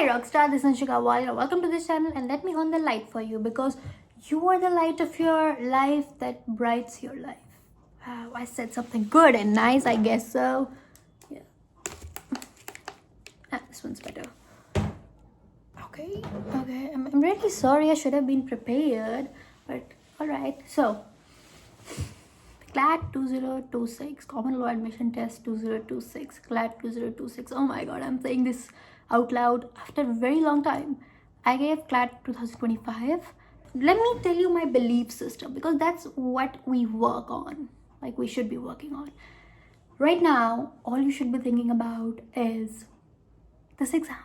Hi Rockstar, this is Anshika Walira. Welcome to this channel and let me on the light for you because you are the light of your life that brights your life. Wow, I said something good and nice, I guess so. Yeah. This one's better. Okay. I'm really sorry, I should have been prepared, but alright. So, CLAT 2026, Common Law Admission Test 2026, CLAT 2026. Oh my god, I'm saying this out loud after a very long time. I gave CLAT 2025. Let me tell you my belief system because that's what we work on, like we should be working on. Right now, all you should be thinking about is this exam.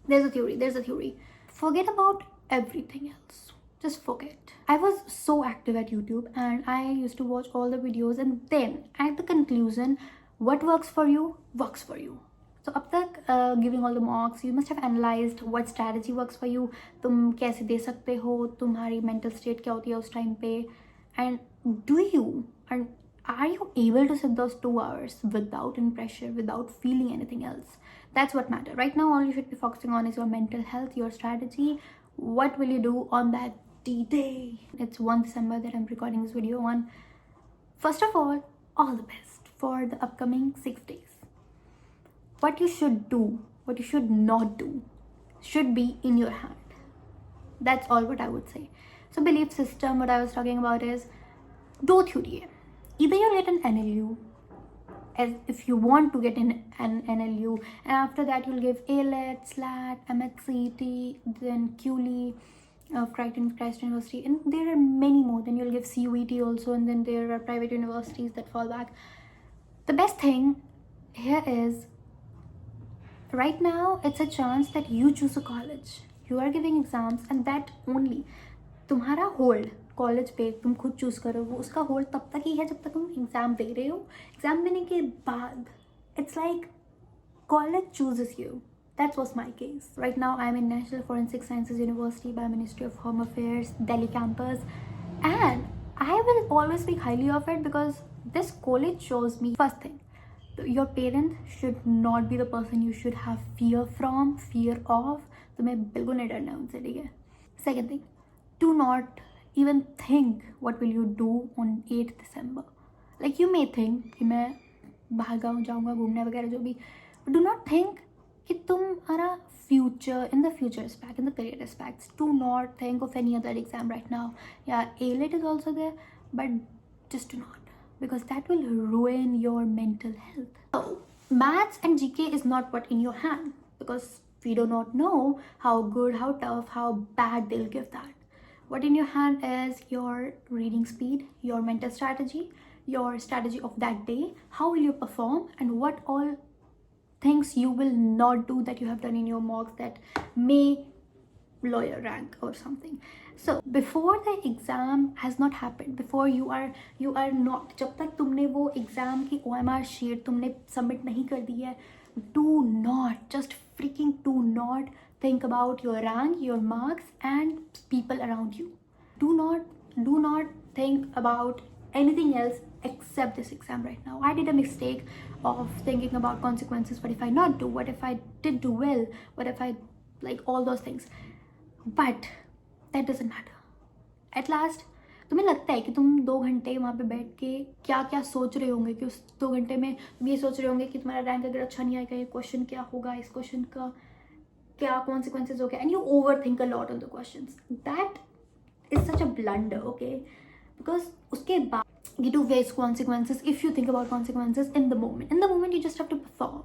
There's a theory. Forget about everything else. Just forget. I was so active at YouTube and I used to watch all the videos, and then at the conclusion, what works for you works for you. So up तक giving all the marks, you must have analyzed what strategy works for you. तुम कैसे दे सकते हो, तुम्हारी mental state क्या होती है उस time पे, and are you able to sit those 2 hours without any pressure, without feeling anything else? That's what matters. Right now, all you should be focusing on is your mental health, your strategy. What will you do on that D-Day? It's 1 December that I'm recording this video on. First of all the best for the upcoming 6 days. What you should do, what you should not do, should be in your hand. That's all what I would say. So belief system, what I was talking about is, do theory. Either you get an NLU, as if you want to get an NLU, and after that you'll give ALET, SLAT, MHCET, then QLE, Crichton University, and there are many more. Then you'll give CUET also, and then there are private universities that fall back. The best thing here is, right now it's a chance that you choose a college. You are giving exams, and that only तुम्हारा hold college पे तुम खुद choose करो, वो उसका hold तब तक ही है जब तक तुम एग्ज़ाम दे रहे हो. एग्ज़ाम देने के बाद it's like college chooses you. That was my case. Right now I'm in National Forensic Sciences University by Ministry of Home Affairs, Delhi campus, and I will always speak highly of it because this college shows me, first thing, your parent should not be the person you should have fear of. तुम्हें बिल्कुल नहीं डरना है उनसे, ठीक है. Second thing, do not even think what will you do on 8th December. Like you may think कि मैं बाहर जाऊँगा घूमने वगैरह जो भी, but do not think कि तुम्हारा future, in the future aspect, in the career aspects, do not think of any other exam right now. Yeah, ALET is also there, but just do not, because that will ruin your mental health. So maths and GK is not what in your hand, because we do not know how good, how tough, how bad they'll give that. What in your hand is your reading speed, your mental strategy, your strategy of that day, how will you perform, and what all things you will not do that you have done in your mocks that may lawyer rank or something. So before the exam has not happened, before you are not, जब तक तुमने वो exam की OMR sheet तुमने submit नहीं कर दी है, do not, just freaking do not think about your rank, your marks, and people around you. Do not think about anything else except this exam right now. I did a mistake of thinking about consequences. What if I not do? What if I did do well? What if I, like, all those things? But that doesn't matter. At last, तुम्हें लगता है कि तुम 2 घंटे वहाँ पे बैठ के क्या क्या सोच रहे होंगे, कि उस 2 घंटे में तुम ये सोच रहे होंगे कि तुम्हारा रैंक अगर अच्छा नहीं आएगा, ये क्वेश्चन क्या होगा, इस क्वेश्चन का क्या consequences हो गया, and you overthink a lot on the questions. That is such a blunder, okay? Because उसके बाद you do face consequences if you think about consequences in the moment. In the moment you just have to perform.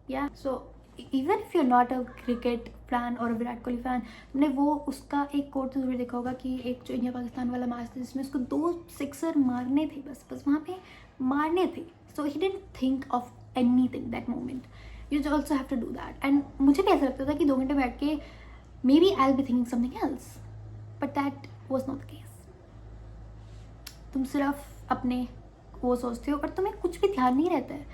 Yeah, so even if you're not a cricket fan or a Virat Kohli fan, तुमने वो उसका एक coat तो जरूर देखा होगा कि एक जो इंडिया पाकिस्तान वाला मैच था जिसमें उसको 2 सिक्सर मारने थे, बस वहाँ पे मारने थे. So he didn't think of anything that moment. You also have to do that. And मुझे भी ऐसा लगता था कि 2 घंटे बैठ के maybe I'll be thinking something else, but that was not the case. तुम सिर्फ अपने वो सोचते हो और तुम्हें कुछ भी ध्यान नहीं रहता है.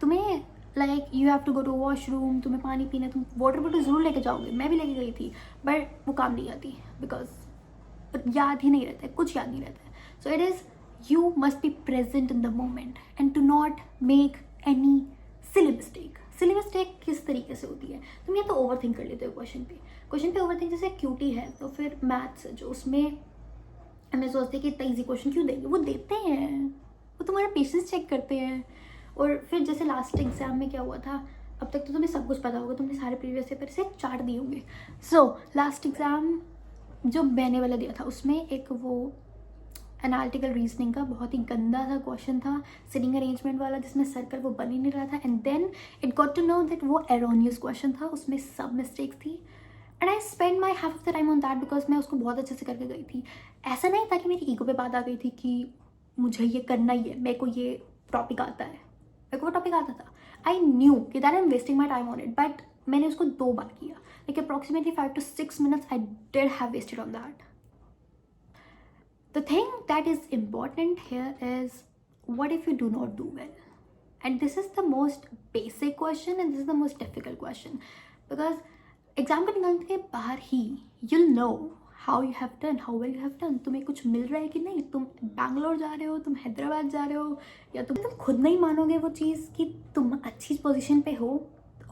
तुम्हें like you have to go to washroom, तुम्हें पानी पीना, तुम वाटर बॉटल ज़रूर लेके जाओगे, मैं भी लेके गई थी, बट वो काम नहीं आती बिकॉज याद ही नहीं रहता है, कुछ याद नहीं रहता है. So it is, you must be present in the moment and to not make any silly mistake. Silly mistake किस तरीके से होती है, तुम या तो ओवर थिंक कर लेते हो क्वेश्चन पे ओवर थिंक, जैसे क्यूटी है तो फिर मैथ्स जो उसमें हमें सोचते हैं कि इतना ईजी क्वेश्चन क्यों देंगे, वो देते हैं, वो तुम्हारा पेशेंस चेक करते हैं। और फिर जैसे लास्ट एग्जाम में क्या हुआ था, अब तक तो तुम्हें सब कुछ पता होगा, तुमने सारे प्रीवियस पेपर से चार्ट दिए होंगे। सो लास्ट एग्ज़ाम जो मैंने वाला दिया था उसमें एक वो एनालिटिकल रीजनिंग का बहुत ही गंदा सा क्वेश्चन था, सिटिंग अरेंजमेंट वाला, जिसमें सर्कल वो बन ही नहीं रहा था। And then it got to know that वो एरोनियस क्वेश्चन था, उसमें सब मिस्टेक्स थी। And I spend my half of the time on that because मैं उसको बहुत अच्छे से करके गई थी। ऐसा नहीं था कि मेरी ईगो पे बात आ गई थी कि मुझे ये करना ही है, मेरे को ये टॉपिक आता है, मेरे को वो टॉपिक आता था। आई न्यू कि that I am wasting my time on it, but मैंने उसको 2 बार किया, like approximately 5 to 6 minutes I did have wasted on that. The thing that is important here is, what if you do not do well? And this is the most basic question and this is the most difficult question, because exam को निकालने के बाहर ही you'll know how you have done, how well you have done, तुम्हें कुछ मिल रहा है कि नहीं, तुम बैंगलोर जा रहे हो, तुम हैदराबाद जा रहे हो, या तुम खुद नहीं मानोगे वो चीज़ कि तुम अच्छी पोजीशन पे हो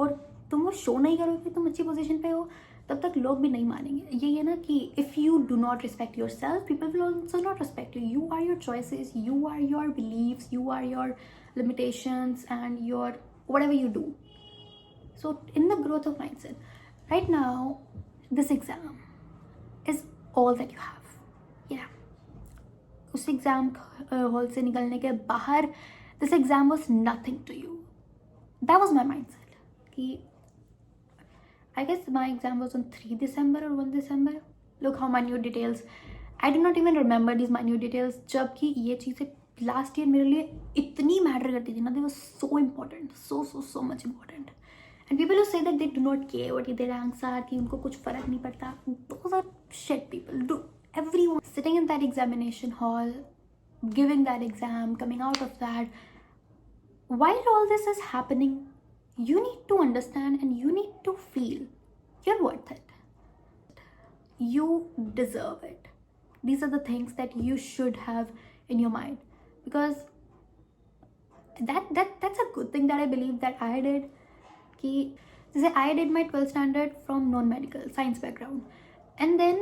और तुम वो शो नहीं करोगे कि तुम अच्छी पोजीशन पे हो, तब तक लोग भी नहीं मानेंगे। यही है ना कि if you do not respect yourself, people will also not respect you. You are your choices, you are your beliefs, you are your limitations and your whatever you do. So in the growth of mindset, right now this exam is all that you have. Yeah, उस exam hall से निकलने के बाहर this exam was nothing to you. That was my mindset कि I guess my exam was on 3 December or 1 December. Look how minute details. I do not even remember these minute details. जबकि ये चीज़ें last year मेरे लिए इतनी matter करती थी ना, they was so important, so much important. And people who say that they do not care what their ranks are, कि उनको कुछ फर्क नहीं पड़ता, those are shit people. Do everyone sitting in that examination hall, giving that exam, coming out of that, while all this is happening, you need to understand and you need to feel you're worth it. You deserve it. These are the things that you should have in your mind, because that's a good thing that I believe that I did. कि जैसे I did my 12th standard from non-medical science background, and then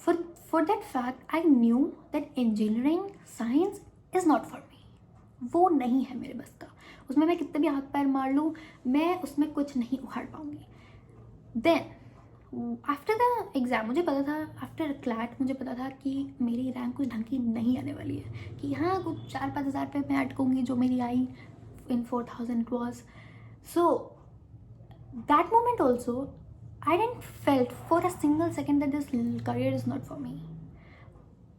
for that fact I knew that engineering science is not for me. वो नहीं है मेरे बस का, उसमें मैं कितने भी हाथ पैर मार लूँ, मैं उसमें कुछ नहीं उखाड़ पाऊँगी। देन आफ्टर द एग्ज़ाम मुझे पता था, आफ्टर क्लैट मुझे पता था कि मेरी रैंक कुछ ढंग की नहीं आने वाली है, कि हाँ कुछ 4-5 हज़ार पे मैं अटकूँगी, जो मेरी I in 4000 it was. So that moment also I didn't felt for a single second that this career is not for me.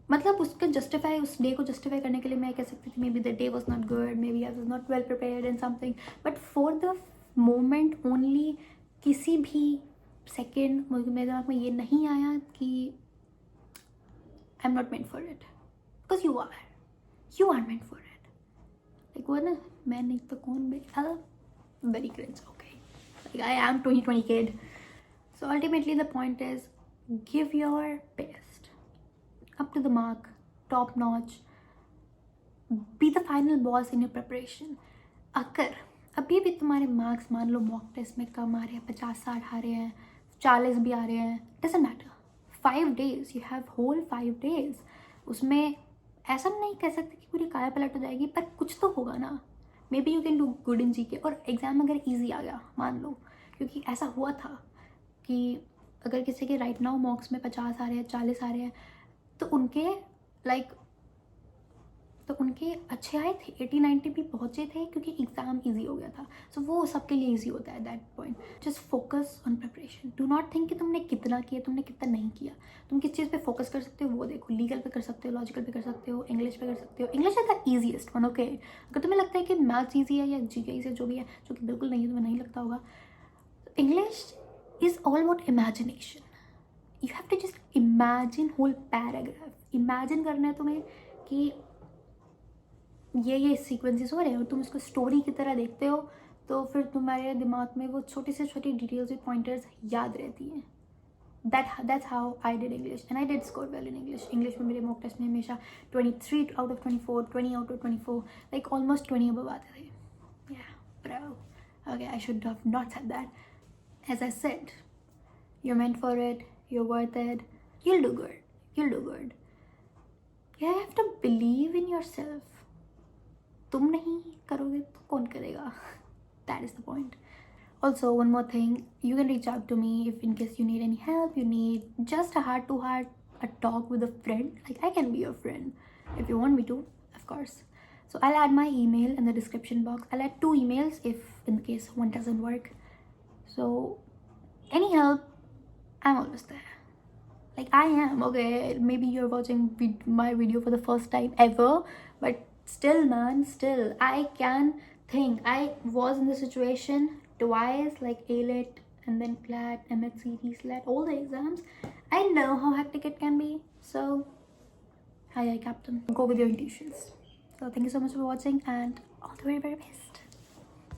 मतलब उसके जस्टिफाई, उस डे को जस्टिफाई करने के लिए मैं कह सकती थी maybe the day was not good, maybe I was not well prepared in something, but for the moment only, किसी भी सेकेंड मेरे दिमाग में ये नहीं आया कि I am not meant for it, because you are meant for it. Like वो ना, मैं नहीं तो कौन, very cringe, okay, like I am 2020 kid. So ultimately the point is, give your best, up to the mark, top notch, be the final boss in your preparation. अगर अभी भी तुम्हारे मार्क्स मान लो मॉक टेस्ट में कम आ रहे हैं, 50-60 आ रहे हैं, 40 भी आ रहे हैं, doesn't matter, 5 days, you have whole 5 days. उसमें ऐसा नहीं कह सकते कि पूरी काया पलट हो जाएगी, पर कुछ तो होगा ना। May be you can do good in GK, और एग्ज़ाम अगर ईजी आ गया मान लो, क्योंकि ऐसा हुआ था कि अगर किसी के राइट नाउ मॉक्स में 50 आ रहे हैं, 40 आ रहे हैं, तो उनके उनके अच्छे आए थे, 80-90 भी पहुँचे थे, क्योंकि एग्ज़ाम इजी हो गया था। सो वो सबके लिए इजी होता है that point. Just focus on preparation, do not think कि तुमने कितना किया, तुमने कितना नहीं किया। तुम किस चीज़ पे फोकस कर सकते हो वो देखो, लीगल पे कर सकते हो, लॉजिकल पे कर सकते हो, इंग्लिश पे कर सकते हो। English is the easiest one, okay. अगर तुम्हें लगता है कि मैथ्स ईजी है या जीके से जो भी है, जो कि बिल्कुल नहीं है, तुम्हें नहीं लगता होगा, English is all about imagination. You have to just imagine whole paragraph. Imagine करना है तुम्हें कि ये सीक्वेंसेस हो रहे हैं और तुम इसको स्टोरी की तरह देखते हो, तो फिर तुम्हारे दिमाग में वो छोटी से छोटी डिटेल्स विद पॉइंटर्स याद रहती हैं। That's how I did English, and I did score well in English. English में मेरे मॉक टेस्ट में हमेशा 23 out of 24, 20 out of 24, like almost 20 above आते थे। या Bravo. Okay, I should have not said that. As I said, you're meant for it, you're worth it, you'll do good, you'll do good. You have to believe in yourself. तुम नहीं करोगे तो कौन करेगा? That is the point. Also, one more thing, you can reach out to me if in case you need any help, you need just a heart to heart, a talk with a friend. Like, I can be your friend if you want me to, of course. So I'll add my email in the description box. I'll add 2 emails if in case one doesn't work. So any help, I'm always there. Like, I am, okay, maybe you're watching my video for the first time ever, but still, man, still, I can think. I was in the situation twice, like ALET and then CLAT, MHCT, SLAT, all the exams. I know how hectic it can be. So, hi, captain. Go with your intuitions. So, thank you so much for watching and all the very, very best.